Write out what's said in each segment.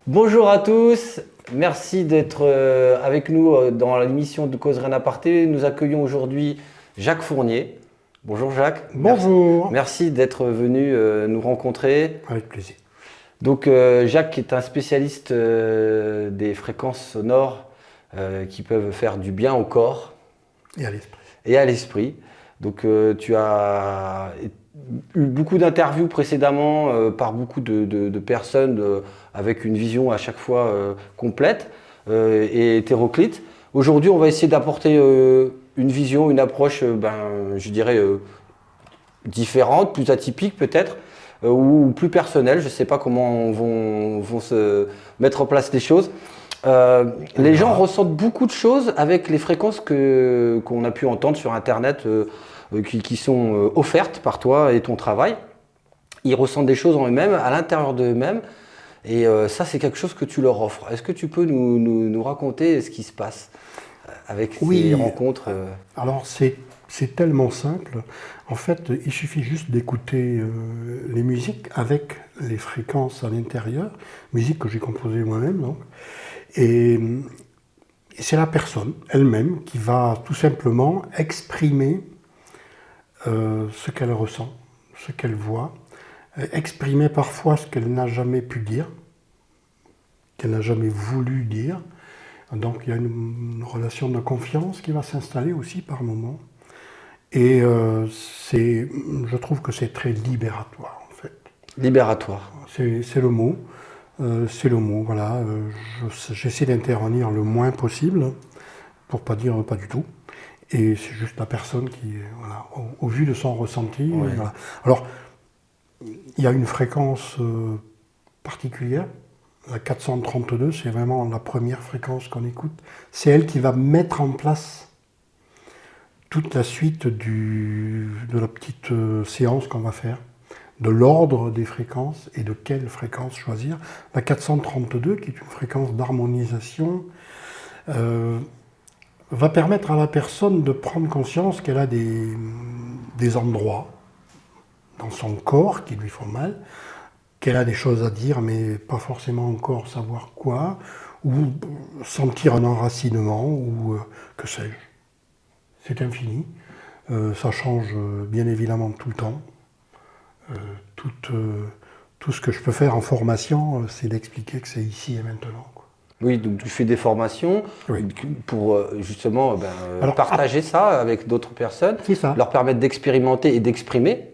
Bonjour à tous, merci d'être avec nous dans l'émission de Cause Rien Aparté. Nous accueillons aujourd'hui Jacques Fournier. Bonjour Jacques. Bonjour. Merci d'être venu nous rencontrer. Avec plaisir. Donc Jacques est un spécialiste des fréquences sonores qui peuvent faire du bien au corps et à l'esprit. Donc tu as eu beaucoup d'interviews précédemment par beaucoup de personnes avec une vision à chaque fois complète et hétéroclite. Aujourd'hui, on va essayer d'apporter une vision, une approche, je dirais, différente, plus atypique peut-être, ou plus personnelle. Je ne sais pas comment vont se mettre en place les choses. Les gens ressentent beaucoup de choses avec les fréquences qu'on a pu entendre sur Internet, qui sont offertes par toi et ton travail. Ils ressentent des choses en eux-mêmes, à l'intérieur d'eux-mêmes. Et ça, c'est quelque chose que tu leur offres. Est-ce que tu peux nous raconter ce qui se passe avec ces rencontres Alors, c'est tellement simple. En fait, il suffit juste d'écouter les musiques avec les fréquences à l'intérieur, musique que j'ai composée moi-même, donc. Et c'est la personne elle-même qui va tout simplement exprimer ce qu'elle ressent, ce qu'elle voit, exprimer parfois ce qu'elle n'a jamais pu dire, qu'elle n'a jamais voulu dire. Donc il y a une relation de confiance qui va s'installer aussi par moments. Et je trouve que c'est très libératoire en fait. Libératoire. C'est le mot. C'est le mot, voilà. J'essaie d'intervenir le moins possible, pour pas dire pas du tout. Et c'est juste la personne qui, voilà, au vu de son ressenti. Ouais. Voilà. Alors, il y a une fréquence particulière. La 432, c'est vraiment la première fréquence qu'on écoute. C'est elle qui va mettre en place toute la suite de la petite séance qu'on va faire, de l'ordre des fréquences et de quelle fréquence choisir. La 432, qui est une fréquence d'harmonisation, va permettre à la personne de prendre conscience qu'elle a des endroits dans son corps qui lui font mal, qu'elle a des choses à dire mais pas forcément encore savoir quoi, ou sentir un enracinement, ou que sais-je. C'est infini. Ça change bien évidemment tout le temps. Tout ce que je peux faire en formation, c'est d'expliquer que c'est ici et maintenant, quoi. Oui, donc tu fais des formations pour justement partager ça avec d'autres personnes, leur permettre d'expérimenter et d'exprimer.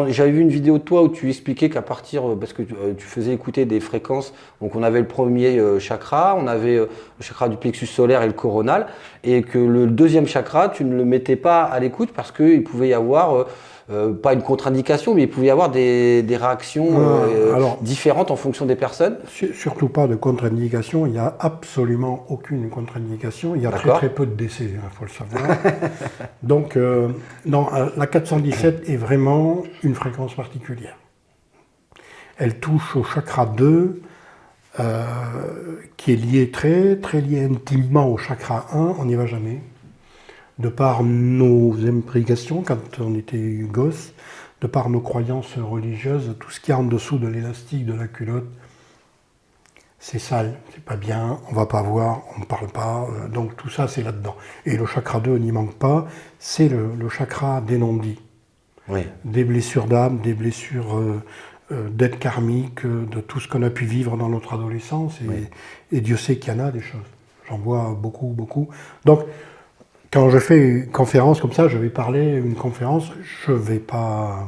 J'avais vu une vidéo de toi où tu expliquais qu'à partir, parce que tu faisais écouter des fréquences, donc on avait le premier chakra, on avait le chakra du plexus solaire et le coronal, et que le deuxième chakra, tu ne le mettais pas à l'écoute parce qu'il pouvait y avoir, pas une contre-indication, mais il pouvait y avoir des réactions différentes en fonction des personnes. Surtout pas de contre-indication, il n'y a absolument aucune contre-indication, il y a très peu de décès, il faut le savoir. Donc, non, la 417 est vraiment une fréquence particulière. Elle touche au chakra 2, qui est lié très lié intimement au chakra 1, on n'y va jamais. De par nos imprécations quand on était gosse, de par nos croyances religieuses, tout ce qu'il y a en dessous de l'élastique de la culotte, c'est sale, c'est pas bien, on va pas voir, on ne parle pas, donc tout ça c'est là-dedans. Et le chakra 2 n'y manque pas, c'est le chakra des non-dits. Oui. Des blessures d'âme, des blessures d'aide karmique, de tout ce qu'on a pu vivre dans notre adolescence, et Dieu sait qu'il y en a des choses. J'en vois beaucoup. Donc, quand je fais une conférence comme ça, je vais parler une conférence, je vais pas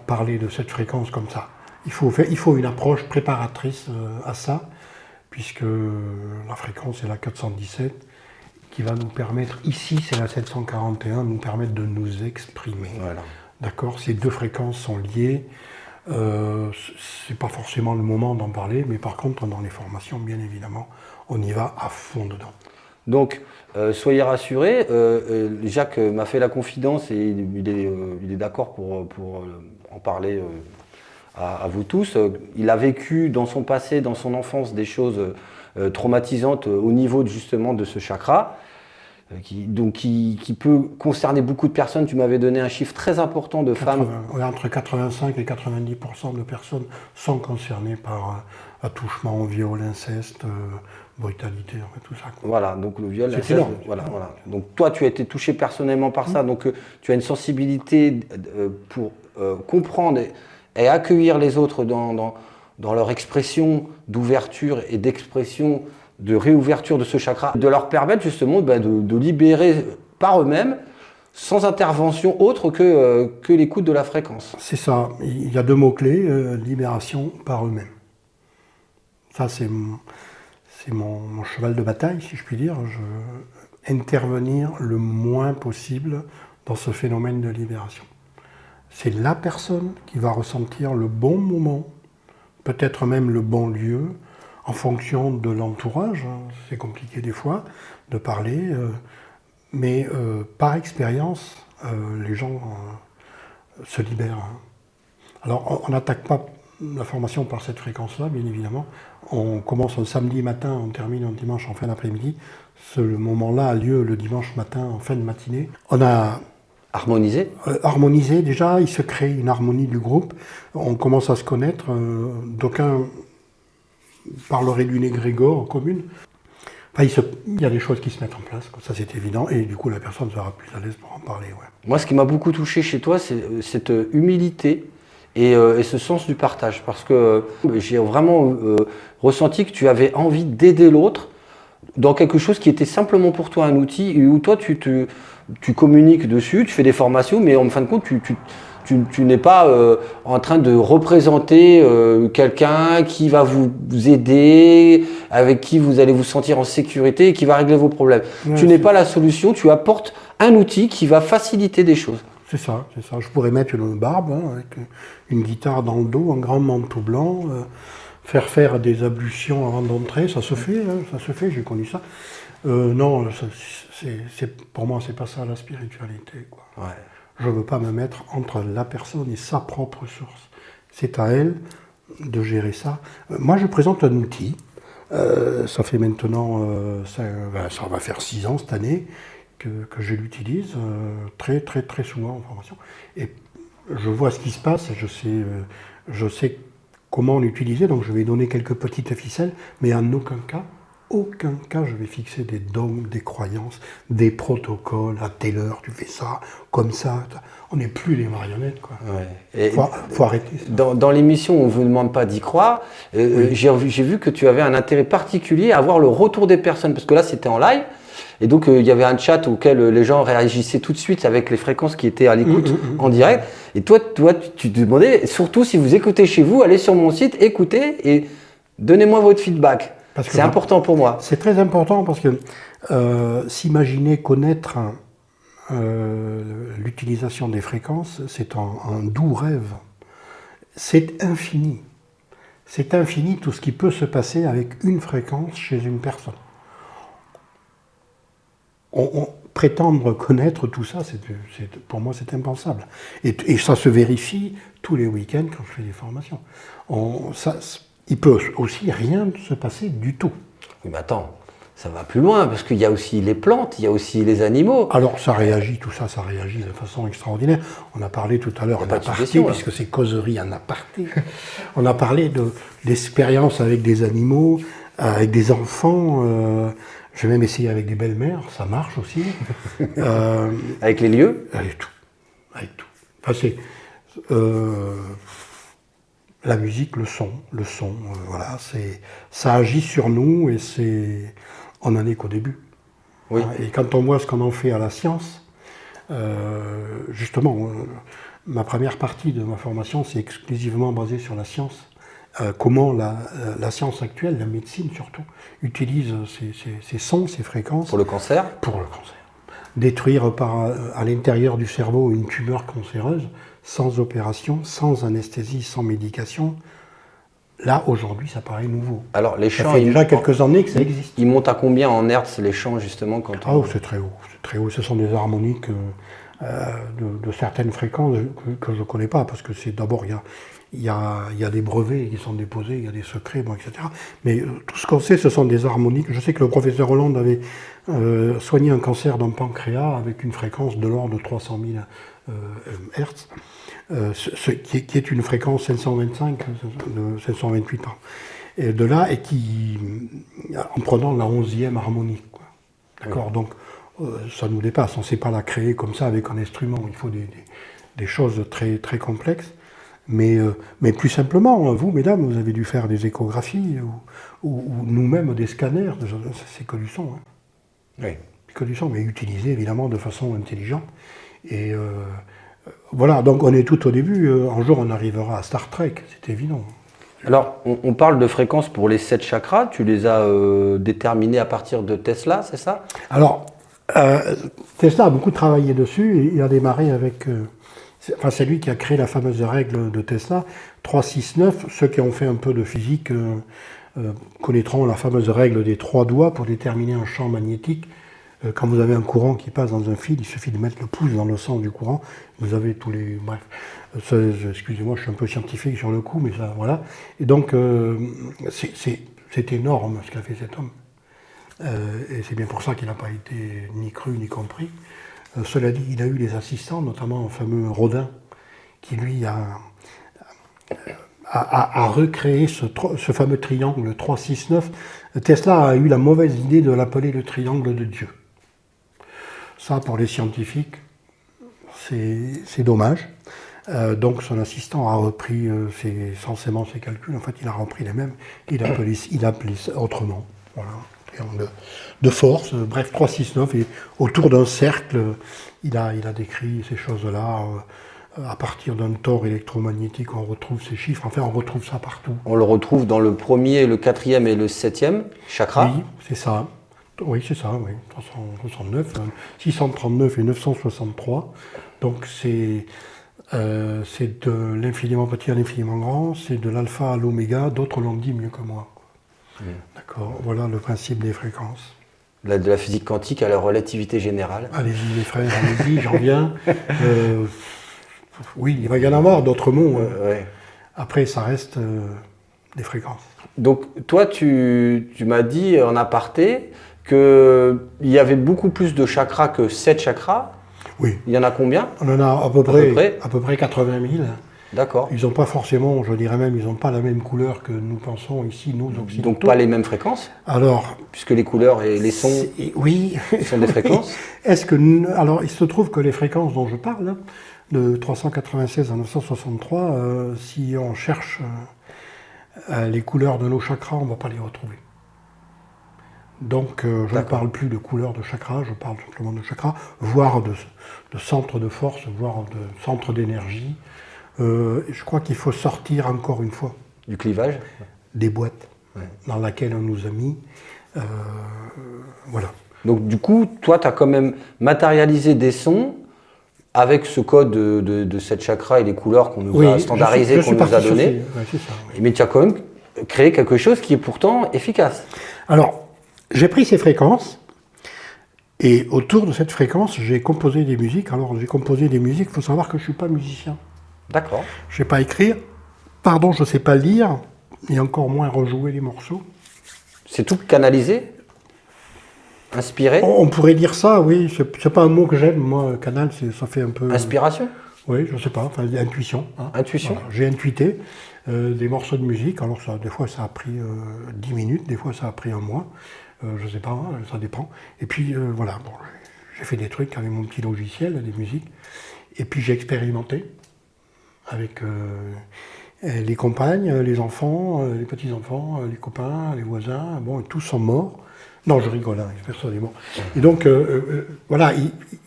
parler de cette fréquence comme ça. Il faut une approche préparatrice à ça, puisque la fréquence est la 417, qui va nous permettre, ici c'est la 741, nous permettre de nous exprimer. Voilà. D'accord ? Ces deux fréquences sont liées. C'est pas forcément le moment d'en parler, mais par contre, dans les formations, bien évidemment, on y va à fond dedans. Donc, soyez rassurés, Jacques m'a fait la confidence et il est d'accord pour en parler à vous tous. Il a vécu dans son passé, dans son enfance, des choses traumatisante au niveau justement de ce chakra, qui peut concerner beaucoup de personnes. Tu m'avais donné un chiffre très important de femmes. Entre 85 et 90% de personnes sont concernées par attouchement, viol, inceste, brutalité, tout ça. Voilà, donc le viol, l'inceste, voilà. Donc toi, tu as été touché personnellement par ça, donc tu as une sensibilité pour comprendre et accueillir les autres dans leur expression d'ouverture et d'expression, de réouverture de ce chakra, de leur permettre justement de libérer par eux-mêmes, sans intervention autre que l'écoute de la fréquence. C'est ça, il y a deux mots-clés, libération par eux-mêmes. Ça, c'est mon cheval de bataille, si je puis dire. Intervenir le moins possible dans ce phénomène de libération. C'est la personne qui va ressentir le bon moment, peut-être même le bon lieu, en fonction de l'entourage. C'est compliqué des fois de parler, mais par expérience, les gens se libèrent. Alors, on n'attaque pas la formation par cette fréquence-là, bien évidemment. On commence un samedi matin, on termine un dimanche en fin d'après-midi. Ce moment-là a lieu le dimanche matin en fin de matinée. On a harmonisé déjà, il se crée une harmonie du groupe. On commence à se connaître. D'aucuns parleraient d'une égrégore commune. Enfin, il y a des choses qui se mettent en place, ça c'est évident, et du coup la personne sera plus à l'aise pour en parler. Ouais. Moi, ce qui m'a beaucoup touché chez toi, c'est cette humilité et ce sens du partage, parce que j'ai vraiment ressenti que tu avais envie d'aider l'autre dans quelque chose qui était simplement pour toi un outil, et où toi tu communiques dessus, tu fais des formations, mais en fin de compte tu n'es pas en train de représenter quelqu'un qui va vous aider, avec qui vous allez vous sentir en sécurité et qui va régler vos problèmes. Ouais, tu n'es pas la solution, tu apportes un outil qui va faciliter des choses. C'est ça. Je pourrais mettre une barbe avec une guitare dans le dos, un grand manteau blanc, faire des ablutions avant d'entrer, ça se fait, j'ai connu ça. Non, pour moi, c'est pas ça la spiritualité, quoi. Ouais. Je ne veux pas me mettre entre la personne et sa propre source. C'est à elle de gérer ça. Moi, je présente un outil. Ça fait maintenant, ça va faire 6 ans cette année que je l'utilise très souvent en formation. Et je vois ce qui se passe, je sais comment l'utiliser, donc je vais donner quelques petites ficelles, mais en aucun cas je vais fixer des dogmes, des croyances, des protocoles, à telle heure tu fais ça, comme ça. On n'est plus les marionnettes, quoi. Ouais. Faut arrêter ça. Dans l'émission, on ne vous demande pas d'y croire. Oui. J'ai vu que tu avais un intérêt particulier à avoir le retour des personnes, parce que là c'était en live, et donc il y avait un chat auquel les gens réagissaient tout de suite avec les fréquences qui étaient à l'écoute en direct. Et toi tu te demandais, surtout si vous écoutez chez vous, allez sur mon site, écoutez et donnez-moi votre feedback. C'est important pour moi. C'est très important parce que s'imaginer connaître l'utilisation des fréquences, c'est un doux rêve. C'est infini. C'est infini tout ce qui peut se passer avec une fréquence chez une personne. Prétendre connaître tout ça, pour moi, c'est impensable. Et ça se vérifie tous les week-ends quand je fais des formations. Il peut aussi rien se passer du tout. Oui, mais attends, ça va plus loin, parce qu'il y a aussi les plantes, il y a aussi les animaux. Alors ça réagit de façon extraordinaire. On a parlé tout à l'heure en aparté, puisque c'est causerie en aparté. On a parlé d'expériences avec des animaux, avec des enfants. J'ai même essayé avec des belles-mères, ça marche aussi. Avec les lieux ? Avec tout. Enfin, la musique, le son, voilà, ça agit sur nous et on n'en est qu'au début. Oui. Et quand on voit ce qu'on en fait à la science, justement, ma première partie de ma formation, c'est exclusivement basée sur la science. Comment la science actuelle, la médecine surtout, utilise ces sons, ces fréquences. Pour le cancer ? Pour le cancer. Détruire à l'intérieur du cerveau une tumeur cancéreuse, sans opération, sans anesthésie, sans médication. Là, aujourd'hui, ça paraît nouveau. Alors, les chants, ça fait déjà quelques années que ça existe. Ils montent à combien en hertz, les chants, justement quand on... c'est très haut. Ce sont des harmoniques de certaines fréquences que je ne connais pas, parce que d'abord, il il y a des brevets qui sont déposés, il y a des secrets, bon, etc. Mais tout ce qu'on sait, ce sont des harmoniques. Je sais que le professeur Hollande avait soigné un cancer d'un pancréas avec une fréquence de l'ordre de 300 000 Hertz, qui est une fréquence 525, 528 par. Et de là, et qui, en prenant la 11e harmonique. D'accord. Oui. Donc, ça nous dépasse. On ne sait pas la créer comme ça avec un instrument. Il faut des choses très, très complexes. Mais plus simplement, vous, mesdames, vous avez dû faire des échographies ou nous-mêmes des scanners. C'est que du son. Hein. Oui. C'est que du son, mais utilisé évidemment de façon intelligente. Et voilà, donc on est tout au début. Un jour, on arrivera à Star Trek, c'est évident. Alors, on parle de fréquences pour les 7 chakras. Tu les as déterminés à partir de Tesla, c'est ça? Alors, Tesla a beaucoup travaillé dessus. Et il a démarré avec... c'est lui qui a créé la fameuse règle de Tesla, 369. Ceux qui ont fait un peu de physique connaîtront la fameuse règle des 3 doigts pour déterminer un champ magnétique. Quand vous avez un courant qui passe dans un fil, il suffit de mettre le pouce dans le sens du courant. Vous avez tous les... Bref, excusez-moi, je suis un peu scientifique sur le coup, mais ça, voilà. Et donc, c'est énorme ce qu'a fait cet homme. Et c'est bien pour ça qu'il n'a pas été ni cru ni compris. Cela dit, il a eu des assistants, notamment un fameux Rodin, qui lui a recréé ce fameux triangle 369. Tesla a eu la mauvaise idée de l'appeler le triangle de Dieu. Ça, pour les scientifiques, c'est dommage. Donc son assistant a repris censément ses calculs. En fait, il a repris les mêmes. Il appelait autrement. Voilà. Triangle de force, bref, 369. Et autour d'un cercle, il a décrit ces choses-là. À partir d'un tore électromagnétique, on retrouve ces chiffres. Enfin, on retrouve ça partout. On le retrouve dans le 1er, le 4e et le 7e chakra. Oui, c'est ça. Oui, c'est ça, oui. 369, 639 et 963. Donc c'est de l'infiniment petit à l'infiniment grand, c'est de l'alpha à l'oméga. D'autres l'ont dit mieux que moi. D'accord, voilà le principe des fréquences. De la physique quantique à la relativité générale. Allez-y les frères, allez-y, j'en viens. Oui, il va y en avoir d'autres mots. Ouais. Après, ça reste des fréquences. Donc toi, tu m'as dit en aparté qu'il y avait beaucoup plus de chakras que 7 chakras. Oui. Il y en a combien? On en a à peu près 80 000. D'accord. Ils n'ont pas forcément, je dirais même, ils n'ont pas la même couleur que nous pensons ici, nous occidentaux. Donc pas les mêmes fréquences? Alors, puisque les couleurs et les sons oui. sont des fréquences. Alors, il se trouve que les fréquences dont je parle, de 396 à 963, si on cherche les couleurs de nos chakras, on ne va pas les retrouver. Donc, je ne parle plus de couleurs de chakras, je parle simplement de chakras, voire de centres de force, voire de centres d'énergie. Je crois qu'il faut sortir encore une fois du clivage des boîtes dans laquelle on nous a mis. Voilà. Donc du coup, toi, tu as quand même matérialisé des sons avec ce code de cette chakra et les couleurs qu'on nous a standardisées, qu'on nous a données. C'est ça, oui. Mais tu as quand même créé quelque chose qui est pourtant efficace. Alors, j'ai pris ces fréquences et autour de cette fréquence, j'ai composé des musiques. Alors, j'ai composé des musiques, il faut savoir que je ne suis pas musicien. D'accord. Je ne sais pas écrire, je ne sais pas lire, et encore moins rejouer les morceaux. C'est tout canalisé? Inspiré? On pourrait dire ça, oui. C'est pas un mot que j'aime, moi, canal, ça fait un peu... Inspiration? Oui, je ne sais pas, enfin, intuition. Hein. Intuition. Voilà, j'ai intuité des morceaux de musique, alors des fois ça a pris 10 minutes, des fois ça a pris un mois, je ne sais pas, ça dépend. Et puis voilà, bon, j'ai fait des trucs avec mon petit logiciel, des musiques, et puis j'ai expérimenté avec les compagnes, les enfants, les petits-enfants, les copains, les voisins, bon, tous sont morts. Non, je rigole, hein, personne n'est mort. Et donc, voilà,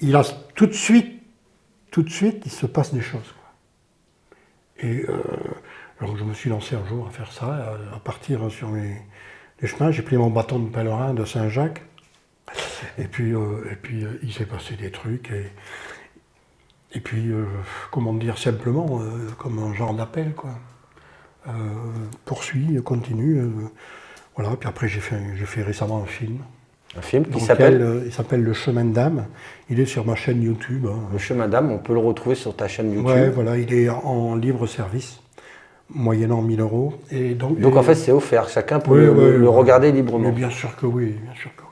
il a tout de suite, il se passe des choses. Quoi. Et donc, je me suis lancé un jour à faire ça, à partir sur les chemins. J'ai pris mon bâton de pèlerin de Saint-Jacques, et puis il s'est passé des trucs, et puis, comment dire, simplement, comme un genre d'appel, quoi. Poursuit, continue, voilà. Puis après, j'ai fait récemment un film. Un film qui s'appelle il s'appelle Le Chemin d'âme. Il est sur ma chaîne YouTube. Hein. Le Chemin d'âme, on peut le retrouver sur ta chaîne YouTube. Ouais, voilà, il est en libre service. moyennant 1000 €. Et donc en fait, c'est offert, chacun peut le regarder librement. Mais bien sûr que oui, bien sûr que oui.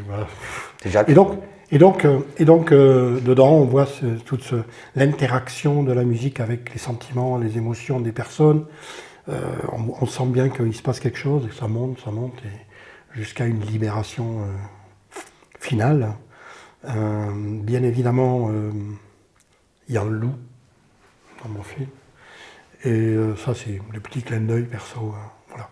Voilà. C'est Jacques. Et donc, dedans, on voit toute l'interaction de la musique avec les sentiments, les émotions des personnes. On sent bien qu'il se passe quelque chose, et ça monte, et jusqu'à une libération finale. Bien évidemment, il y a un loup dans mon film. Et ça, c'est le petit clin d'œil perso. Voilà.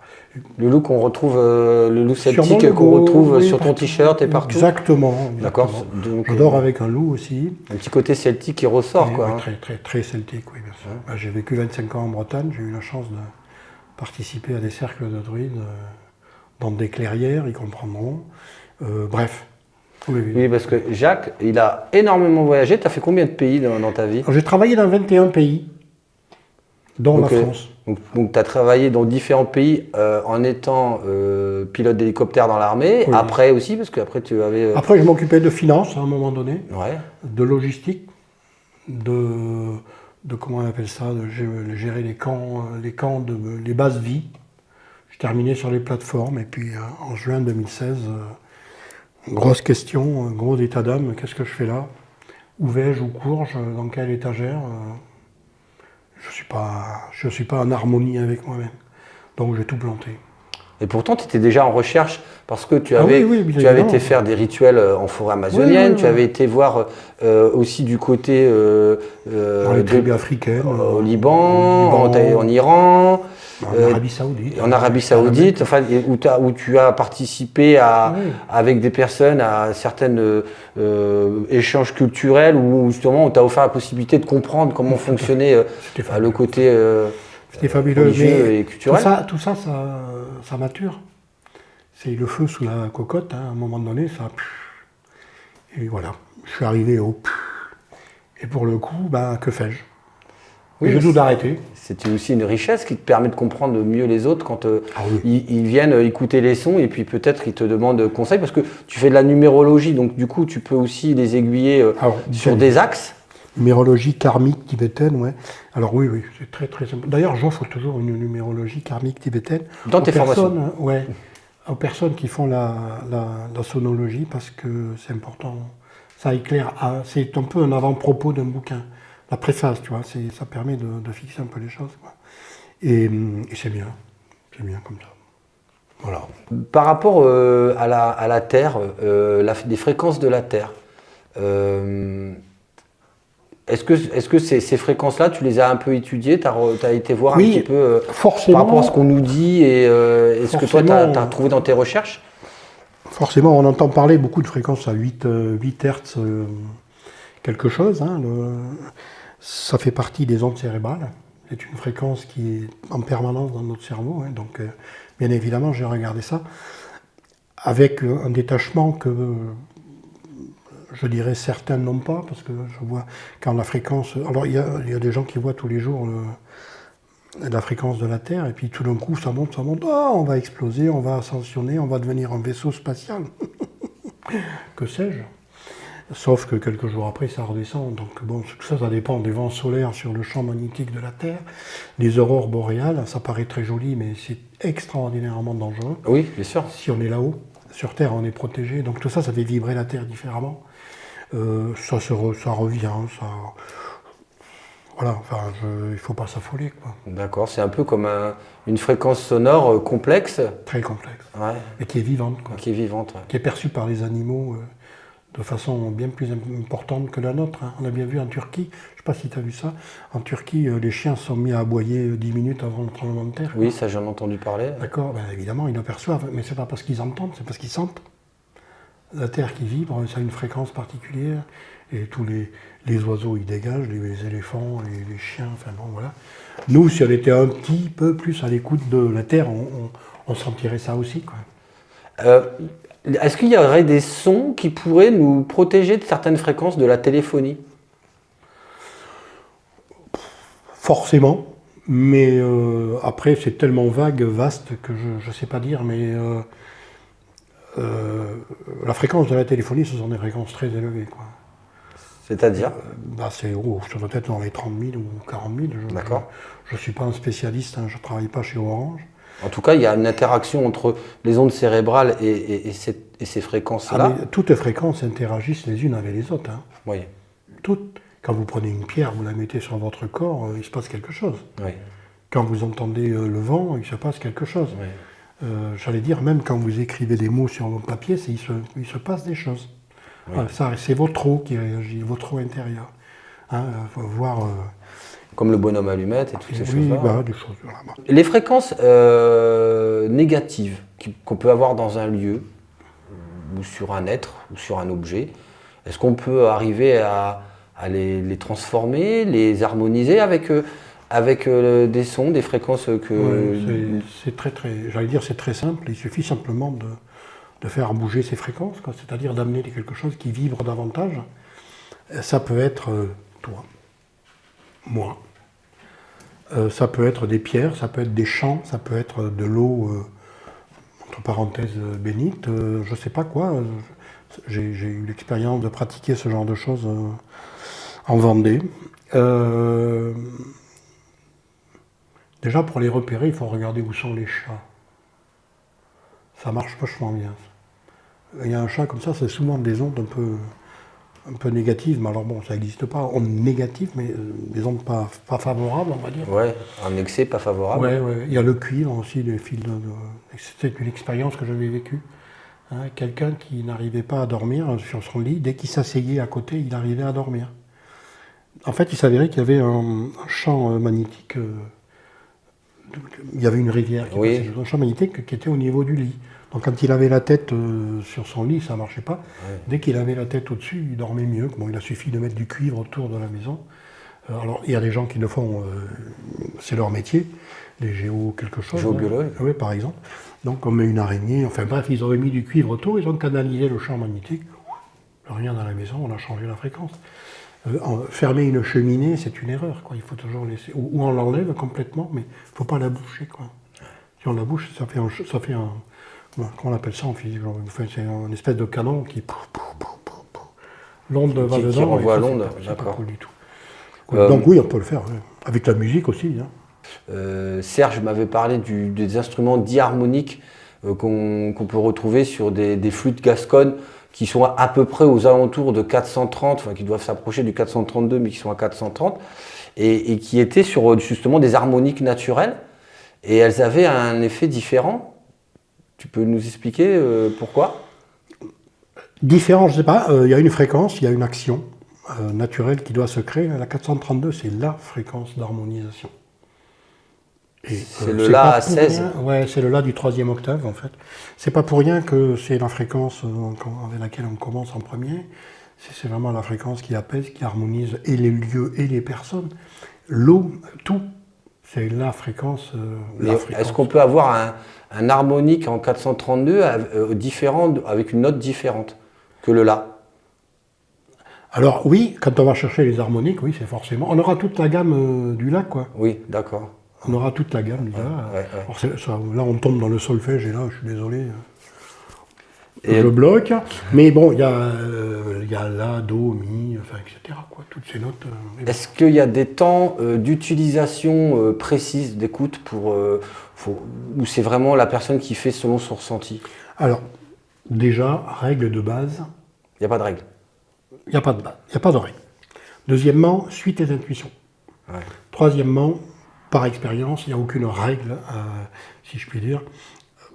Le loup qu'on retrouve, le loup celtique qu'on retrouve sur ton t-shirt et partout. Exactement. D'accord. J'adore avec un loup aussi. Un petit côté celtique qui ressort, quoi. Oui, très celtique, oui, bien sûr. Ouais. J'ai vécu 25 ans en Bretagne, j'ai eu la chance de participer à des cercles de druides dans des clairières, ils comprendront. Bref. Oui, parce que Jacques, il a énormément voyagé. Tu as fait combien de pays dans ta vie? J'ai travaillé dans 21 pays, dont la France. Donc tu as travaillé dans différents pays en étant pilote d'hélicoptère dans l'armée. Oui. Après aussi, parce qu'après tu avais... Après, je m'occupais de finances à un moment donné, ouais. De logistique, de comment on appelle ça, de gérer les camps, les bases vie. Je terminais sur les plateformes et puis en juin 2016, grosse question, gros état d'âme, qu'est-ce que je fais là? Où vais-je, où cours-je, dans quelle étagère? Je suis pas en harmonie avec moi-même. Donc j'ai tout planté. Et pourtant, tu étais déjà en recherche parce que tu avais été faire des rituels en forêt amazonienne, tu avais été voir aussi du côté dans les tribus africaines, au Liban, en Iran, en Arabie Saoudite. En Arabie Saoudite, enfin, où tu as participé avec des personnes à certains échanges culturels où justement on t'a offert la possibilité de comprendre comment fonctionnait le côté c'était fabuleux, religieux et culturel. Tout ça, ça mature. C'est le feu sous la cocotte, hein, à un moment donné, ça... Et voilà, je suis arrivé au... Et pour le coup, que fais-je? Oui, je dois d'arrêter. C'est aussi une richesse qui te permet de comprendre mieux les autres quand ils viennent écouter les sons et puis peut-être ils te demandent conseil parce que tu fais de la numérologie, donc du coup tu peux aussi les aiguiller sur des axes. Numérologie karmique tibétaine, ouais. Alors oui, c'est très très simple. D'ailleurs, j'offre toujours une numérologie karmique tibétaine. Dans tes formations? Ouais, aux personnes qui font la sonologie parce que c'est important. Ça éclaire, c'est un peu un avant-propos d'un bouquin. La préface, tu vois, ça permet de fixer un peu les choses, quoi. Et c'est bien comme ça. Voilà. Par rapport à la Terre, les fréquences de la Terre, est-ce que ces fréquences-là, tu les as un peu étudiées, tu as été voir un petit peu forcément, par rapport à ce qu'on nous dit et ce que toi tu as trouvé dans tes recherches? Forcément, on entend parler beaucoup de fréquences à 8 Hz quelque chose. Hein, ça fait partie des ondes cérébrales. C'est une fréquence qui est en permanence dans notre cerveau. Hein, donc, bien évidemment, j'ai regardé ça avec un détachement que... je dirais certains n'ont pas, parce que je vois quand la fréquence... Alors il y a des gens qui voient tous les jours la fréquence de la Terre, et puis tout d'un coup ça monte, on va exploser, on va ascensionner, on va devenir un vaisseau spatial. Que sais-je? Sauf que quelques jours après ça redescend, donc bon, tout ça dépend des vents solaires sur le champ magnétique de la Terre, les aurores boréales, ça paraît très joli, mais c'est extraordinairement dangereux. Oui, bien sûr. Si on est là-haut, sur Terre on est protégé, donc tout ça fait vibrer la Terre différemment. Ça revient, ça... Voilà, enfin, il ne faut pas s'affoler, quoi. D'accord, c'est un peu comme une fréquence sonore complexe. Très complexe. Ouais. Et qui est vivante, quoi. Qui est vivante, ouais. Qui est perçue par les animaux de façon bien plus importante que la nôtre. Hein. On a bien vu en Turquie, je ne sais pas si tu as vu ça, en Turquie, les chiens sont mis à aboyer 10 minutes avant le tremblement de terre. Oui, ça j'en ai entendu parler. D'accord, évidemment, ils le perçoivent, mais ce n'est pas parce qu'ils entendent, c'est parce qu'ils sentent. La Terre qui vibre, ça a une fréquence particulière, et tous les oiseaux ils dégagent, les éléphants, les chiens, enfin bon voilà. Nous, si on était un petit peu plus à l'écoute de la Terre, on sentirait ça aussi, quoi. Est-ce qu'il y aurait des sons qui pourraient nous protéger de certaines fréquences de la téléphonie? Forcément, mais après c'est tellement vague, vaste que je ne sais pas dire, mais... la fréquence de la téléphonie, ce sont des fréquences très élevées, quoi. C'est-à-dire ça doit être dans les 30 000 ou 40 000. D'accord. Je ne suis pas un spécialiste, hein, je ne travaille pas chez Orange. En tout cas, il y a une interaction entre les ondes cérébrales et ces fréquences-là. Toutes fréquences interagissent les unes avec les autres. Hein. Oui. Toutes. Quand vous prenez une pierre, vous la mettez sur votre corps, il se passe quelque chose. Oui. Quand vous entendez le vent, il se passe quelque chose. Oui. J'allais dire, même quand vous écrivez des mots sur votre papier, il se passe des choses. Oui. Voilà, c'est votre eau qui réagit, votre eau intérieure. Hein, voir... Comme le bonhomme allumette et toutes ces choses-là. Oui, des choses. Voilà. Les fréquences négatives qu'on peut avoir dans un lieu, ou sur un être, ou sur un objet, est-ce qu'on peut arriver à les transformer, les harmoniser avec des sons, des fréquences que... Oui, j'allais dire, c'est très simple. Il suffit simplement de faire bouger ces fréquences, c'est-à-dire d'amener quelque chose qui vibre davantage. Ça peut être toi, moi. Ça peut être des pierres, ça peut être des champs, ça peut être de l'eau, entre parenthèses, bénite, je ne sais pas quoi. J'ai eu l'expérience de pratiquer ce genre de choses en Vendée. Déjà, pour les repérer, il faut regarder où sont les chats. Ça marche vachement bien. Il y a un chat comme ça, c'est souvent des ondes un peu négatives, mais alors bon, ça n'existe pas, ondes négatives, mais des ondes pas favorables, on va dire. Oui, un excès pas favorable. Oui, il y a le cuivre aussi, les fils c'était une expérience que j'avais vécue. Hein, quelqu'un qui n'arrivait pas à dormir sur son lit, dès qu'il s'asseyait à côté, il arrivait à dormir. En fait, il s'avérait qu'il y avait un champ magnétique, il y avait une rivière qui passait sur un champ magnétique qui était au niveau du lit. Donc quand il avait la tête sur son lit, ça ne marchait pas. Ouais. Dès qu'il avait la tête au-dessus, il dormait mieux. Bon, il a suffi de mettre du cuivre autour de la maison. Alors, il y a des gens qui le font, c'est leur métier, les quelque chose. Géobiologues. Oui, par exemple. Donc on met une araignée, enfin bref, ils auraient mis du cuivre autour, ils ont canalisé le champ magnétique. Rien dans la maison, on a changé la fréquence. Fermer une cheminée, c'est une erreur, quoi. Il faut toujours laisser. Ou on l'enlève complètement, mais il ne faut pas la boucher, quoi. Si on la bouche, ça fait un comment on appelle ça en physique? C'est une espèce de canon qui... L'onde va dedans. Qui renvoie l'onde, c'est pas cool du tout. Donc oui, on peut le faire, ouais. Avec la musique aussi. Hein. Serge m'avait parlé des instruments diharmoniques qu'on peut retrouver sur des flûtes gasconnes qui sont à peu près aux alentours de 430, enfin qui doivent s'approcher du 432, mais qui sont à 430, et qui étaient sur justement des harmoniques naturelles, et elles avaient un effet différent. Tu peux nous expliquer pourquoi? Différent, je ne sais pas. Il y a une fréquence, il y a une action naturelle qui doit se créer. La 432, c'est la fréquence d'harmonisation. C'est le La à 16. Oui, c'est le La du 3e octave, en fait. C'est pas pour rien que c'est la fréquence avec laquelle on commence en premier. C'est vraiment la fréquence qui apaise, qui harmonise et les lieux et les personnes. L'eau, tout. C'est la fréquence. Est-ce qu'on peut avoir un harmonique en 432 différent, avec une note différente que le La? Alors oui, quand on va chercher les harmoniques, oui, c'est forcément. On aura toute la gamme du La, quoi. Oui, d'accord. On aura toute la gamme du La. Ouais. Alors, là, on tombe dans le solfège et là, je suis désolé. Je bloque. Mais bon, il y a La, Do, Mi, enfin, etc. Quoi, toutes ces notes. Est-ce qu'il y a des temps d'utilisation précise d'écoute où c'est vraiment la personne qui fait selon son ressenti? Alors, déjà, règle de base. Il n'y a pas de règle. Il n'y a pas de base, il n'y a pas de règle. Deuxièmement, suis tes intuitions. Ouais. Troisièmement, par expérience, il n'y a aucune règle, si je puis dire,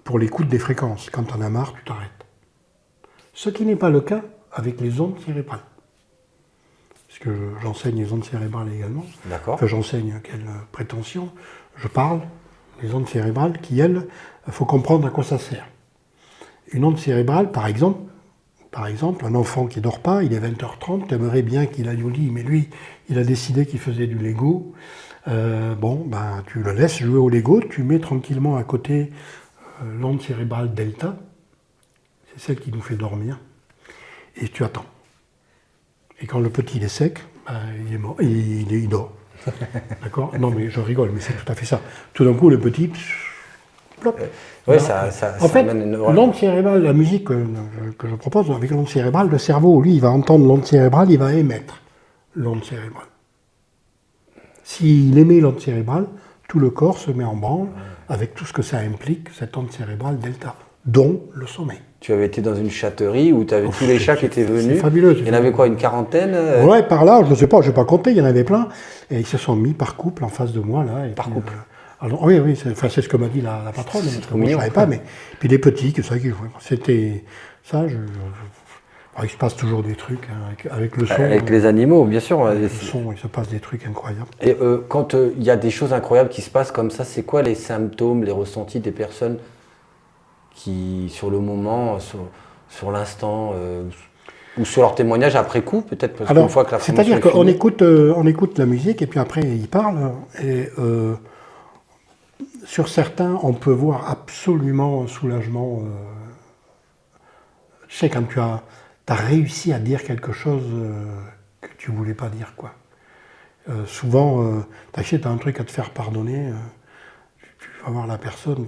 pour l'écoute des fréquences. Quand tu en as marre, tu t'arrêtes. Ce qui n'est pas le cas avec les ondes cérébrales. Parce que j'enseigne les ondes cérébrales également. D'accord. Enfin, j'enseigne, quelle prétention. Je parle des ondes cérébrales qui, elles, il faut comprendre à quoi ça sert. Une onde cérébrale, par exemple, un enfant qui ne dort pas, il est 20h30, tu aimerais bien qu'il aille au lit, mais lui, il a décidé qu'il faisait du Lego. Tu le laisses jouer au Lego, tu mets tranquillement à côté l'onde cérébrale delta, c'est celle qui nous fait dormir, et tu attends. Et quand le petit il est sec, il est mort, il dort. D'accord? Non mais je rigole, mais c'est tout à fait ça. Tout d'un coup, le petit, plop. Ouais, ça en fait, amène une... l'onde cérébrale, la musique que je propose avec l'onde cérébrale, le cerveau, lui, il va entendre l'onde cérébrale, il va émettre l'onde cérébrale. S'il émet l'onde cérébrale, tout le corps se met en branle avec tout ce que ça implique, cette onde cérébrale delta, dont le sommeil. Tu avais été dans une chatterie où tu avais tous les chats qui étaient venus. C'est fabuleux. Il y en avait quoi, une quarantaine? Ouais, par là, je ne sais pas, je n'ai pas compté, il y en avait plein. Et ils se sont mis par couple en face de moi. Là, et par puis, couple alors, oui, c'est ce que m'a dit la patronne. C'est trop moi, mignon. Je ne savais pas, mais puis les petits, que ça, c'était ça. Il se passe toujours des trucs hein, avec le son. Avec les animaux, bien sûr. Avec le son, il se passe des trucs incroyables. Et quand il y a des choses incroyables qui se passent comme ça, c'est quoi les symptômes, les ressentis des personnes qui, sur le moment, sur l'instant, ou sur leur témoignage après coup, peut-être parce qu'une fois que la formation c'est-à-dire qu'on écoute la musique et puis après ils parlent et sur certains on peut voir absolument un soulagement. Tu sais, quand tu as réussi à dire quelque chose que tu voulais pas dire, quoi. Souvent, tu as un truc à te faire pardonner, tu vas voir la personne,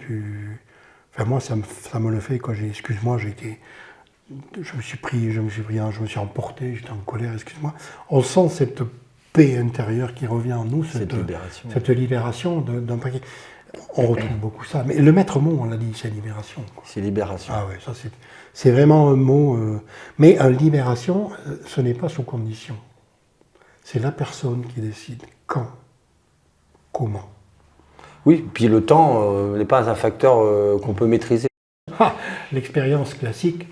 Enfin, moi, ça me le fait, quoi. Excuse-moi, je me suis emporté, j'étais en colère, excuse-moi. On sent cette paix intérieure qui revient en nous, cette libération d'un paquet. On retrouve beaucoup ça. Mais le maître mot, on l'a dit, c'est libération, quoi. C'est libération. Ah ouais, ça c'est vraiment un mot. Mais libération, ce n'est pas sous condition. C'est la personne qui décide quand, comment. Oui, puis le temps n'est pas un facteur qu'on peut maîtriser. L'expérience classique,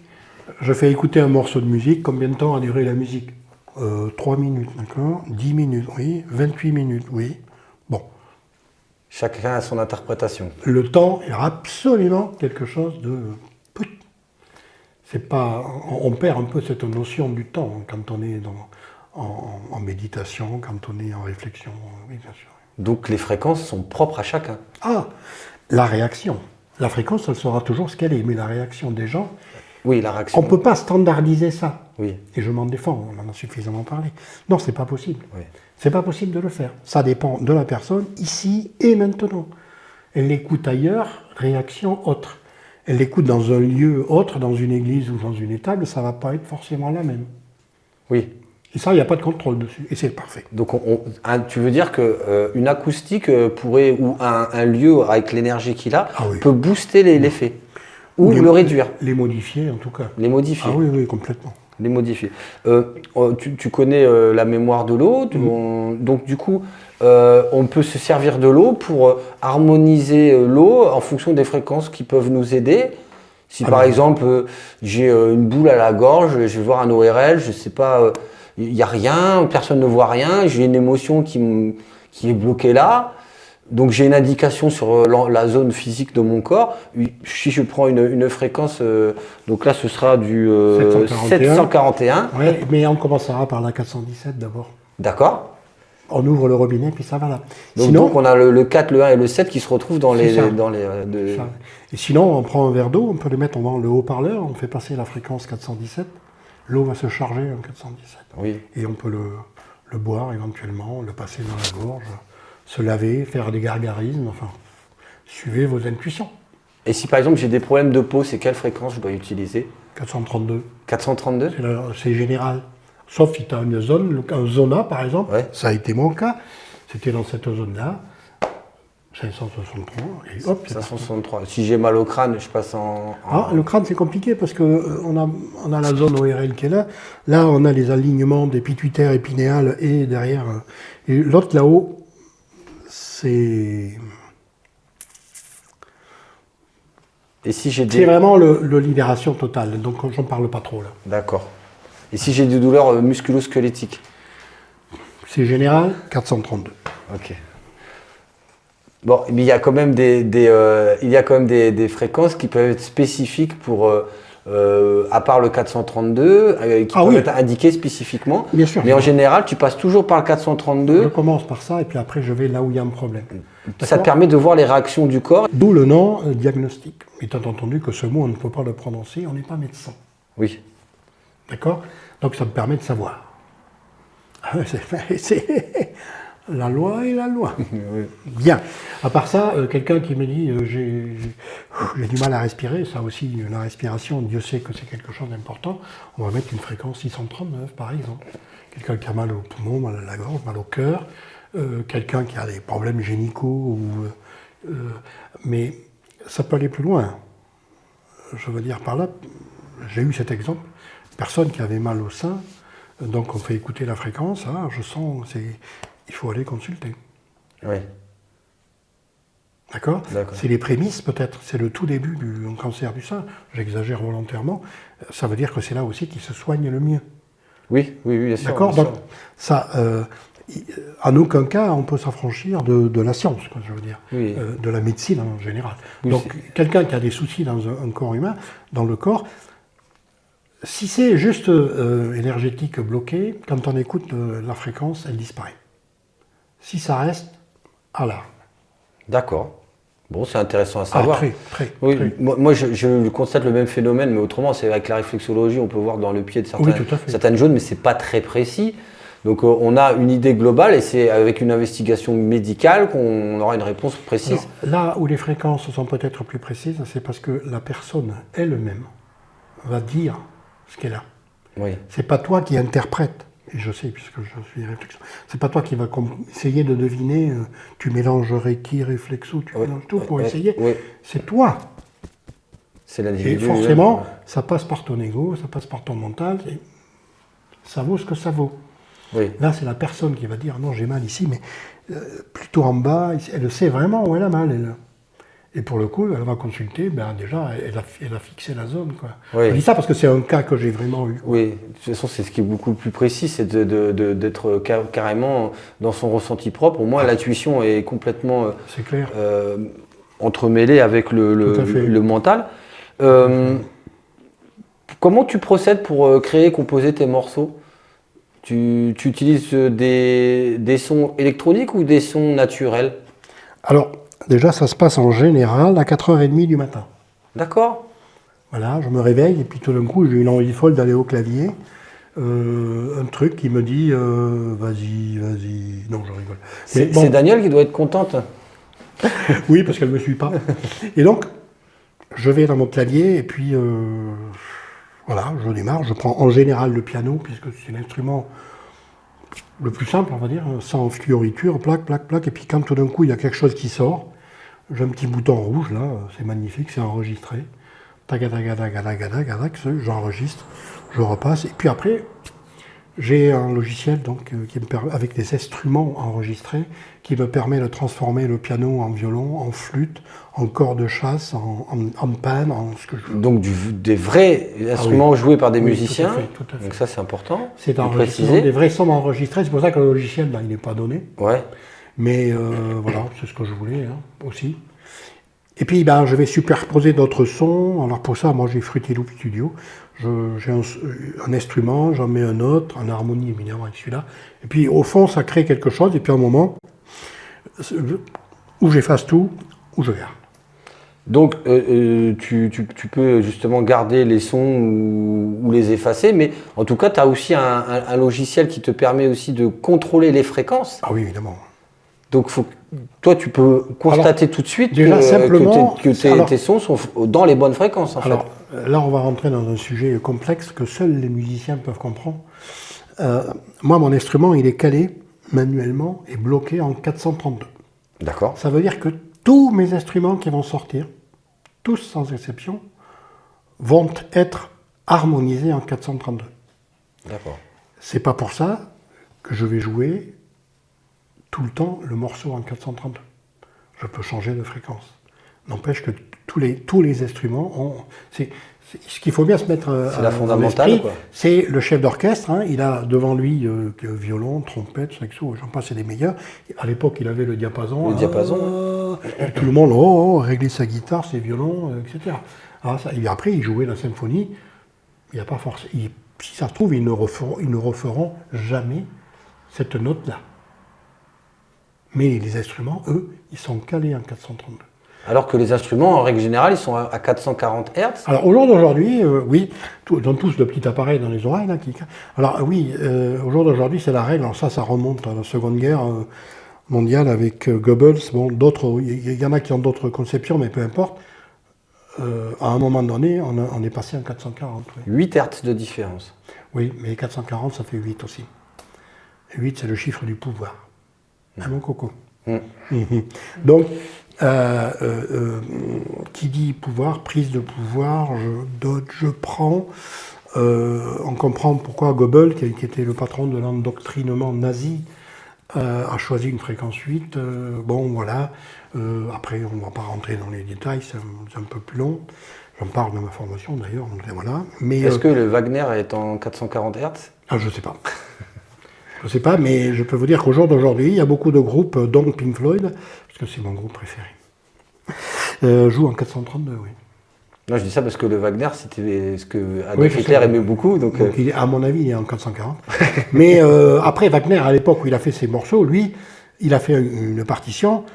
je fais écouter un morceau de musique, combien de temps a duré la musique 3 minutes, d'accord, 10 minutes, oui, 28 minutes, oui. Bon. Chacun a son interprétation. Le temps est absolument quelque chose de... On perd un peu cette notion du temps quand on est en méditation, quand on est en réflexion, oui, bien sûr. Donc les fréquences sont propres à chacun. Ah, la réaction. La fréquence, elle sera toujours ce qu'elle est, mais la réaction des gens... Oui, la réaction. On ne peut pas standardiser ça. Oui. Et je m'en défends, on en a suffisamment parlé. Non, c'est pas possible. Oui. C'est pas possible de le faire. Ça dépend de la personne, ici et maintenant. Elle l'écoute ailleurs, réaction autre. Elle l'écoute dans un lieu autre, dans une église ou dans une étable, ça ne va pas être forcément la même. Oui. Et ça, il n'y a pas de contrôle dessus. Et c'est parfait. Donc, tu veux dire qu'une acoustique pourrait, ou un lieu avec l'énergie qu'il a, peut booster l'effet ou le réduire? Les modifier, en tout cas. Les modifier? Ah oui, oui, complètement. Les modifier. Tu connais la mémoire de l'eau, donc du coup, on peut se servir de l'eau pour harmoniser l'eau en fonction des fréquences qui peuvent nous aider. Si par exemple, j'ai une boule à la gorge, je vais voir un ORL, je ne sais pas... Il n'y a rien, personne ne voit rien, j'ai une émotion qui est bloquée là, donc j'ai une indication sur la zone physique de mon corps. Si je prends une fréquence, donc là ce sera du 741. Oui, mais on commencera par la 417 d'abord. D'accord. On ouvre le robinet, puis ça va là. Donc on a le 4, le 1 et le 7 qui se retrouvent dans les... Et sinon, on prend un verre d'eau, on peut le mettre dans le haut-parleur, on fait passer la fréquence 417. L'eau va se charger en 417. Oui. Et on peut le boire éventuellement, le passer dans la gorge, se laver, faire des gargarismes, enfin, suivez vos intuitions. Et si par exemple j'ai des problèmes de peau, c'est quelle fréquence je dois utiliser? 432. 432? C'est général. Sauf si tu as une zone, un zona par exemple, ça a été mon cas, c'était dans cette zone-là. 563, et hop. 563. Si j'ai mal au crâne, je passe en... Ah, le crâne, c'est compliqué parce qu'on a la zone ORL qui est là. Là, on a les alignements des pituitaires et pinéales et derrière. Et l'autre là-haut, c'est... Et si j'ai C'est vraiment le libération totale, donc j'en parle pas trop là. D'accord. Et si j'ai des douleurs musculo-squelettiques? C'est général, 432. Ok. Bon, mais il y a quand même des fréquences qui peuvent être spécifiques pour, à part le 432, qui peuvent être indiquées spécifiquement. Bien sûr. Mais en général, tu passes toujours par le 432. Je commence par ça et puis après je vais là où il y a un problème. Ça te permet de voir les réactions du corps. D'où le nom diagnostic. Étant entendu que ce mot, on ne peut pas le prononcer, on n'est pas médecin. Oui. D'accord? Donc ça me permet de savoir. La loi est la loi. Oui. Bien. À part ça, quelqu'un qui me dit j'ai du mal à respirer, ça aussi, la respiration, Dieu sait que c'est quelque chose d'important. On va mettre une fréquence 639 par exemple. Quelqu'un qui a mal au poumon, mal à la gorge, mal au cœur, quelqu'un qui a des problèmes génicaux, mais ça peut aller plus loin. Je veux dire par là, j'ai eu cet exemple, personne qui avait mal au sein, donc on fait écouter la fréquence, je sens, il faut aller consulter. Oui. D'accord. C'est les prémices peut-être, c'est le tout début du cancer du sein, j'exagère volontairement, ça veut dire que c'est là aussi qu'il se soigne le mieux. Oui, bien sûr. D'accord. Donc, ça, en aucun cas, on peut s'affranchir de la science, quoi, je veux dire, de la médecine en général. Oui, donc, quelqu'un qui a des soucis dans un corps humain, dans le corps, si c'est juste énergétique bloqué, quand on écoute la fréquence, elle disparaît. Si ça reste, alors. D'accord. Bon, c'est intéressant à savoir. Très. Moi, je constate le même phénomène, mais autrement, c'est avec la réflexologie, on peut voir dans le pied de certaines zones, mais c'est pas très précis. Donc, on a une idée globale et c'est avec une investigation médicale qu'on aura une réponse précise. Alors, là où les fréquences sont peut-être plus précises, c'est parce que la personne elle-même va dire ce qu'elle a. Oui. C'est pas toi qui interprète. Et je sais, puisque je suis réflexo. C'est pas toi qui vas essayer de deviner, tu mélanges Reiki, réflexo, tu mélanges tout pour essayer. Oui. C'est toi. C'est l'individu. Et forcément, ça passe par ton ego, ça passe par ton mental, et ça vaut ce que ça vaut. Oui. Là, c'est la personne qui va dire, non, j'ai mal ici, mais plutôt en bas, elle sait vraiment où elle a mal, elle. Et pour le coup, elle va consulter, déjà, elle a fixé la zone, quoi. Oui. Je dis ça parce que c'est un cas que j'ai vraiment eu. Oui, de toute façon, c'est ce qui est beaucoup plus précis, c'est d'être carrément dans son ressenti propre. Pour moi, l'intuition est complètement c'est clair. Entremêlée avec le mental. Comment tu procèdes pour créer, composer tes morceaux ? Tu utilises des sons électroniques ou des sons naturels ? Alors, déjà, ça se passe en général à 4h30 du matin. D'accord. Voilà, je me réveille et puis tout d'un coup, j'ai une envie folle d'aller au clavier. Un truc qui me dit vas-y. Non, je rigole. C'est Daniel qui doit être contente. Oui, parce qu'elle ne me suit pas. Et donc, je vais dans mon clavier et puis voilà, je démarre. Je prends en général le piano, puisque c'est l'instrument le plus simple, on va dire, sans fioriture, plaque. Et puis quand tout d'un coup, il y a quelque chose qui sort, j'ai un petit bouton rouge, là, c'est magnifique, c'est enregistré. J'enregistre, je repasse. Et puis après, j'ai un logiciel donc, qui me permet, avec des instruments enregistrés qui me permet de transformer le piano en violon, en flûte, en corde de chasse, en panne, en ce que je veux. Donc des vrais instruments joués par des musiciens. Tout à fait. Donc ça c'est important. C'est enregistré, des vrais sons enregistrés. C'est pour ça que le logiciel, il n'est pas donné. Ouais. Mais voilà, c'est ce que je voulais aussi. Et puis je vais superposer d'autres sons. Alors pour ça, moi j'ai Fruity Loop Studio. J'ai un instrument, j'en mets un autre, en harmonie évidemment avec celui-là. Et puis au fond, ça crée quelque chose. Et puis à un moment, où j'efface tout, où je garde. Donc tu peux justement garder les sons ou les effacer, mais en tout cas, tu as aussi un logiciel qui te permet aussi de contrôler les fréquences. Ah oui, évidemment. Donc toi, tu peux constater tout de suite que tes sons sont dans les bonnes fréquences. Alors, là, on va rentrer dans un sujet complexe que seuls les musiciens peuvent comprendre. Moi, mon instrument, il est calé manuellement et bloqué en 432. D'accord. Ça veut dire que tous mes instruments qui vont sortir, tous sans exception, vont être harmonisés en 432. D'accord. C'est pas pour ça que je vais jouer tout le temps le morceau en 432. Je peux changer de fréquence. N'empêche que tous les instruments ont... ce qu'il faut bien se mettre c'est la fondamentale, c'est le chef d'orchestre, il a devant lui violon, trompette, saxo, j'en passe, c'est les meilleurs. À l'époque, il avait le diapason. Tout le monde, régler sa guitare, ses violons, etc. Et après, il jouait la symphonie. Il n'y a pas forcément... Si ça se trouve, ils ne referont jamais cette note-là. Mais les instruments, eux, ils sont calés en 432. Alors que les instruments, en règle générale, ils sont à 440 Hz. Alors au jour d'aujourd'hui, oui, ils ont tous le petit appareil dans les oreilles. Là, au jour d'aujourd'hui, c'est la règle. Alors ça remonte à la Seconde Guerre. mondiale avec Goebbels. Bon, d'autres, il y en a qui ont d'autres conceptions, mais peu importe. À un moment donné, on est passé en 440. Oui. 8 Hertz de différence. Oui, mais 440, ça fait 8 aussi. Et 8, c'est le chiffre du pouvoir. Mon coco. Donc, qui dit pouvoir, prise de pouvoir, je prends. On comprend pourquoi Goebbels, qui était le patron de l'endoctrinement nazi, a choisi une fréquence 8. Bon, voilà. Après, on ne va pas rentrer dans les détails, c'est un peu plus long. J'en parle dans ma formation d'ailleurs. Voilà. Est-ce que le Wagner est en 440 Hertz? Je ne sais pas. Je ne sais pas, mais je peux vous dire qu'au jour d'aujourd'hui, il y a beaucoup de groupes, dont Pink Floyd, parce que c'est mon groupe préféré, jouent en 432, oui. Non, je dis ça parce que le Wagner, c'était ce que Adolf Hitler aimait beaucoup. Donc à mon avis, il est en 440. Mais après, Wagner, à l'époque où il a fait ses morceaux, lui, il a fait une partition.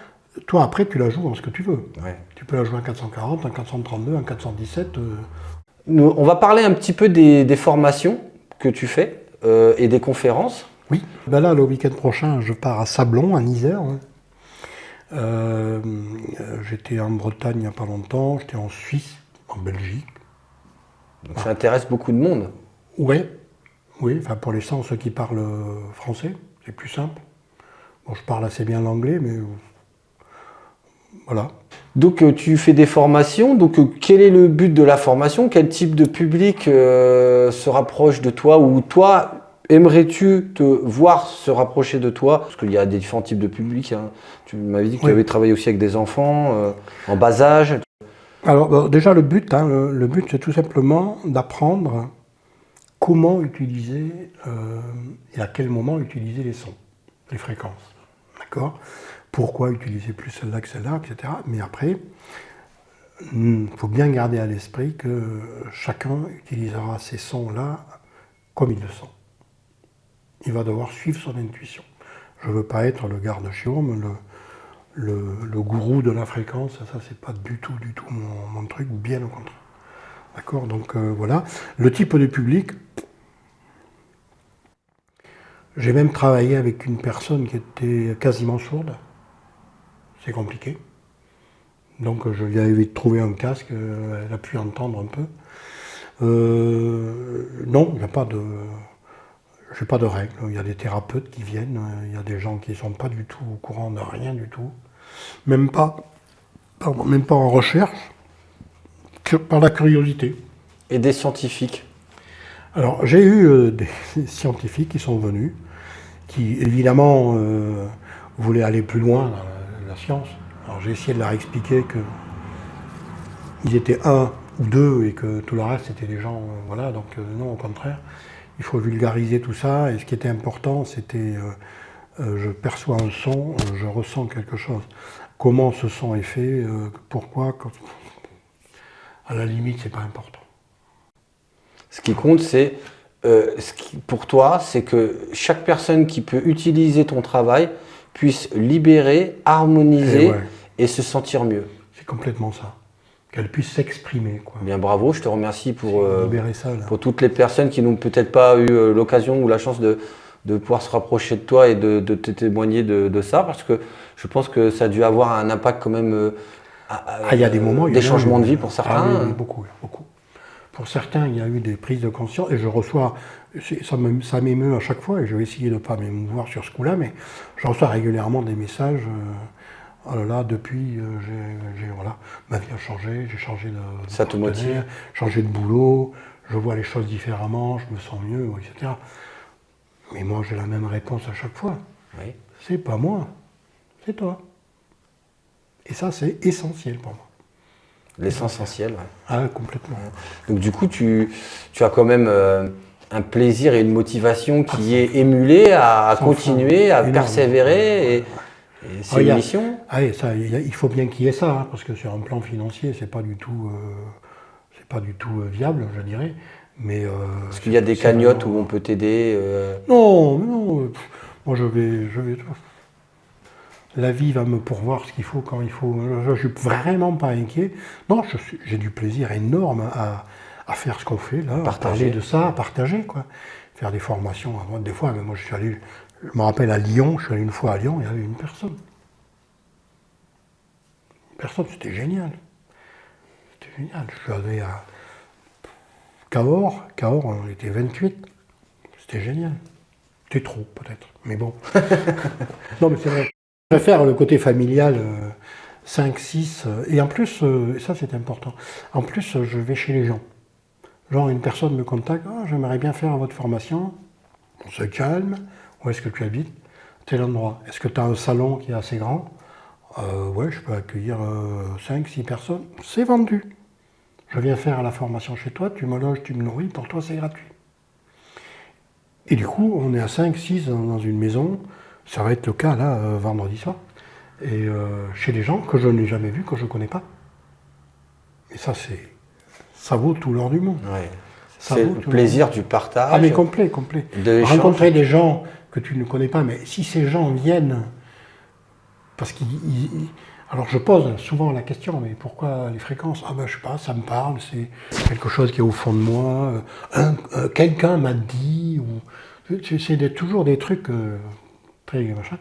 Toi, après, tu la joues en ce que tu veux. Ouais. Tu peux la jouer en 440, en 432, en 417. On va parler un petit peu des formations que tu fais et des conférences. Oui. Ben là, le week-end prochain, je pars à Sablon, en Isère. J'étais en Bretagne il n'y a pas longtemps, j'étais en Suisse, en Belgique. Donc ça intéresse beaucoup de monde. Oui, enfin pour l'instant, ceux qui parlent français, c'est plus simple. Bon, je parle assez bien l'anglais, mais voilà. Donc tu fais des formations, donc quel est le but de la formation? Quel type de public se rapproche de toi, ou toi, aimerais-tu te voir se rapprocher de toi? Parce qu'il y a des différents types de publics. Hein. Tu m'avais dit que tu avais travaillé aussi avec des enfants en bas âge. Alors déjà le but c'est tout simplement d'apprendre comment utiliser et à quel moment utiliser les sons, les fréquences. D'accord? Pourquoi utiliser plus celle-là que celle-là, etc. Mais après, il faut bien garder à l'esprit que chacun utilisera ces sons-là comme il le sent. Il va devoir suivre son intuition. Je ne veux pas être le garde-chiourme, le gourou de la fréquence, ça c'est pas du tout mon truc, bien au contraire. D'accord, donc voilà. Le type de public, j'ai même travaillé avec une personne qui était quasiment sourde. C'est compliqué. Donc je lui avais trouvé un casque, elle a pu entendre un peu. Non, il n'y a pas de... J'ai pas de règles. Il y a des thérapeutes qui viennent, il y a des gens qui ne sont pas du tout au courant de rien du tout. Même pas en recherche, par la curiosité. Et des scientifiques? Alors j'ai eu des scientifiques qui sont venus, qui évidemment voulaient aller plus loin dans la science. Alors j'ai essayé de leur expliquer qu'ils étaient un ou deux et que tout le reste c'était des gens, voilà, donc non, au contraire. Il faut vulgariser tout ça, et ce qui était important, c'était je perçois un son, je ressens quelque chose. Comment ce son est fait, pourquoi, à la limite, c'est pas important. Ce qui compte, c'est, pour toi, c'est que chaque personne qui peut utiliser ton travail puisse libérer, harmoniser et se sentir mieux. C'est complètement ça. Qu'elle puisse s'exprimer. Bien, bravo, je te remercie pour ça, pour toutes les personnes qui n'ont peut-être pas eu l'occasion ou la chance de pouvoir se rapprocher de toi et de te témoigner de ça, parce que je pense que ça a dû avoir un impact quand même, il y a des moments, des changements de vie pour certains. Oui, beaucoup. Pour certains, il y a eu des prises de conscience, et je reçois, ça m'émeut à chaque fois, et je vais essayer de ne pas m'émouvoir sur ce coup-là, mais je reçois régulièrement des messages. Oh là là, depuis, voilà, ma vie a changé, j'ai changé de ça te motive, changé de boulot, je vois les choses différemment, je me sens mieux, etc. Mais moi, j'ai la même réponse à chaque fois. Oui. C'est pas moi, c'est toi. Et ça, c'est essentiel pour moi. L'essentiel, ouais. Ah, complètement. Donc du coup, tu as quand même un plaisir et une motivation qui est émulée à continuer, à persévérer. Et c'est une mission. Il faut bien qu'il y ait ça, hein, parce que sur un plan financier, c'est pas du tout viable, je dirais. Mais est-ce qu'il y a des cagnottes où on peut t'aider Non. Moi, je vais. La vie va me pourvoir ce qu'il faut quand il faut. Je suis vraiment pas inquiet. Non, j'ai du plaisir énorme à faire ce qu'on fait là, à parler de ça, à partager quoi. Faire des formations. Des fois, mais moi, je suis allé Je me rappelle à Lyon, je suis allé une fois à Lyon, il y avait une personne. Personne, c'était génial. C'était génial. Je suis allé à Cahors, on était 28. C'était génial. C'était trop, peut-être, mais bon. Non, mais c'est vrai. Je préfère le côté familial, 5, 6, et en plus, et ça c'est important, en plus je vais chez les gens. Genre une personne me contacte, ah, j'aimerais bien faire votre formation, on se calme, où est-ce que tu habites? Tel endroit. Est-ce que tu as un salon qui est assez grand? Ouais, je peux accueillir 5, 6 personnes, c'est vendu. Je viens faire la formation chez toi, tu me loges, tu me nourris, pour toi c'est gratuit. Et du coup, on est à 5, 6 dans une maison, ça va être le cas là, vendredi soir, et chez des gens que je n'ai jamais vus, que je ne connais pas. Et ça vaut tout l'or du monde. Ouais. C'est le plaisir du partage. Ah mais complet. Rencontrer des gens que tu ne connais pas, mais si ces gens viennent, parce qu'ils... Alors je pose souvent la question, mais pourquoi les fréquences? Ah ben je sais pas, ça me parle, c'est quelque chose qui est au fond de moi, quelqu'un m'a dit, ou c'est toujours des trucs très machin.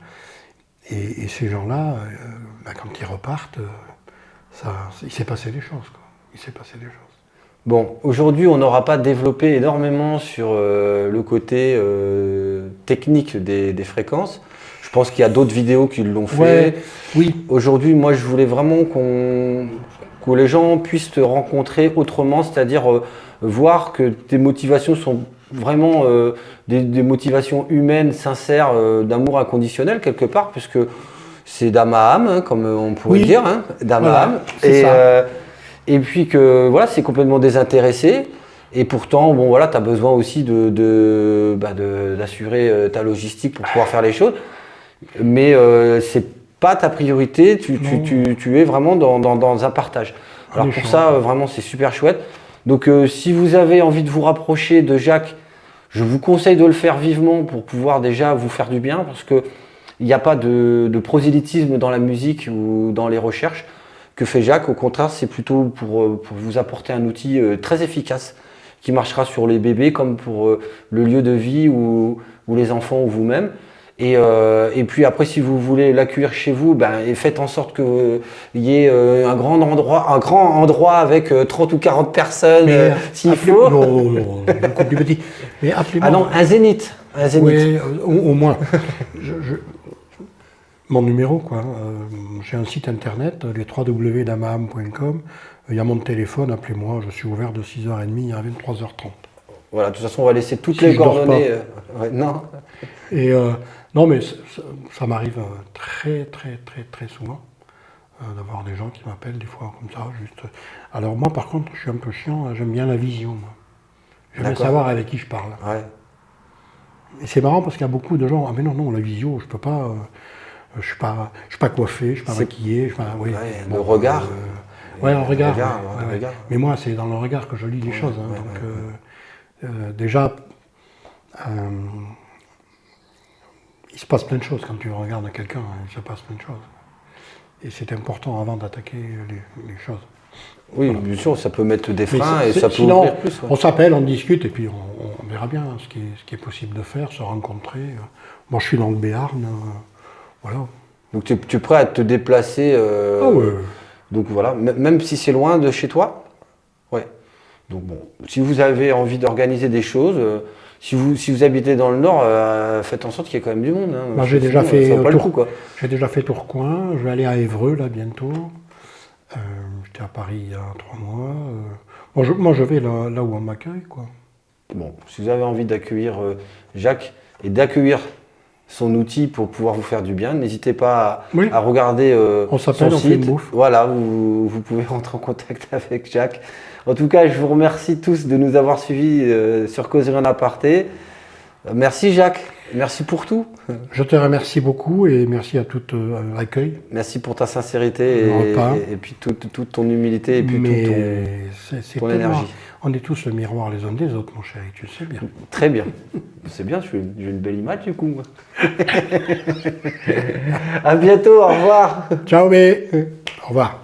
Et ces gens-là, quand ils repartent, il s'est passé des choses, quoi. Il s'est passé des choses. Bon, aujourd'hui, on n'aura pas développé énormément sur le côté technique des fréquences. Je pense qu'il y a d'autres vidéos qui l'ont fait. Ouais, oui. Aujourd'hui, moi, je voulais vraiment que les gens puissent te rencontrer autrement, c'est-à-dire voir que tes motivations sont vraiment des motivations humaines, sincères, d'amour inconditionnel quelque part, puisque c'est d'âme à âme, hein, comme on pourrait dire, hein, d'âme à âme. Et puis que voilà, c'est complètement désintéressé. Et pourtant, bon voilà, tu as besoin aussi d'assurer ta logistique pour pouvoir faire les choses. Mais c'est pas ta priorité, tu es vraiment dans un partage. Alors pour ça, vraiment, c'est super chouette. Donc si vous avez envie de vous rapprocher de Jacques, je vous conseille de le faire vivement pour pouvoir déjà vous faire du bien, parce qu'il n'y a pas de prosélytisme dans la musique ou dans les recherches que fait Jacques. Au contraire, c'est plutôt pour vous apporter un outil très efficace qui marchera sur les bébés comme pour le lieu de vie ou les enfants ou vous-même. Et puis après, si vous voulez l'accueillir chez vous, faites en sorte qu'il y ait un grand endroit avec 30 ou 40 personnes s'il faut. Non, beaucoup plus petit. Mais appelez-moi. Ah non, un zénith. Oui, au moins. Mon numéro, quoi. J'ai un site internet, les www.damaham.com. Il y a mon téléphone, appelez-moi, je suis ouvert de 6h30 à 23h30. Voilà, de toute façon, on va laisser toutes les coordonnées. Non. Et non, mais ça m'arrive très souvent d'avoir des gens qui m'appellent des fois comme ça. Juste. Alors moi, par contre, je suis un peu chiant, j'aime bien la vision. Moi. J'aime bien savoir avec qui je parle. Ouais. Et c'est marrant parce qu'il y a beaucoup de gens, ah mais non, la visio, je peux pas, je suis pas coiffé, je suis pas maquillé. Le regard. Ouais, le regard. Le regard. Mais moi, c'est dans le regard que je lis les choses. Hein, donc déjà, il se passe plein de choses quand tu regardes quelqu'un, il se passe plein de choses. Et c'est important avant d'attaquer les choses. Oui, voilà. Bien sûr, ça peut mettre des freins et ça peut sinon, ouvrir plus. Ouais. On s'appelle, on discute et puis on verra bien ce qui est possible de faire, se rencontrer. Moi, je suis dans le Béarn, voilà. Donc tu es prêt à te déplacer Ah ouais. Donc voilà, même si c'est loin de chez toi. Ouais. Donc bon, si vous avez envie d'organiser des choses, si vous habitez dans le Nord, faites en sorte qu'il y ait quand même du monde. Hein. Moi, j'ai déjà fait Tourcoing, je vais aller à Évreux là bientôt. J'étais à Paris il y a 3 mois. Moi, je vais là où on m'accueille, quoi. Bon, si vous avez envie d'accueillir Jacques et d'accueillir son outil pour pouvoir vous faire du bien, n'hésitez pas à regarder on s'appelle, son on site. fait une bouffe. Voilà, vous pouvez rentrer en contact avec Jacques. En tout cas, je vous remercie tous de nous avoir suivis sur Causerie en aparté. Merci Jacques, merci pour tout. Je te remercie beaucoup et merci à tout l'accueil. Merci pour ta sincérité et puis toute ton humilité et puis toute ton énergie. On est tous le miroir les uns des autres, mon chéri, tu le sais bien. Très bien. C'est bien, j'ai une belle image du coup. À bientôt, au revoir. Ciao, mais au revoir.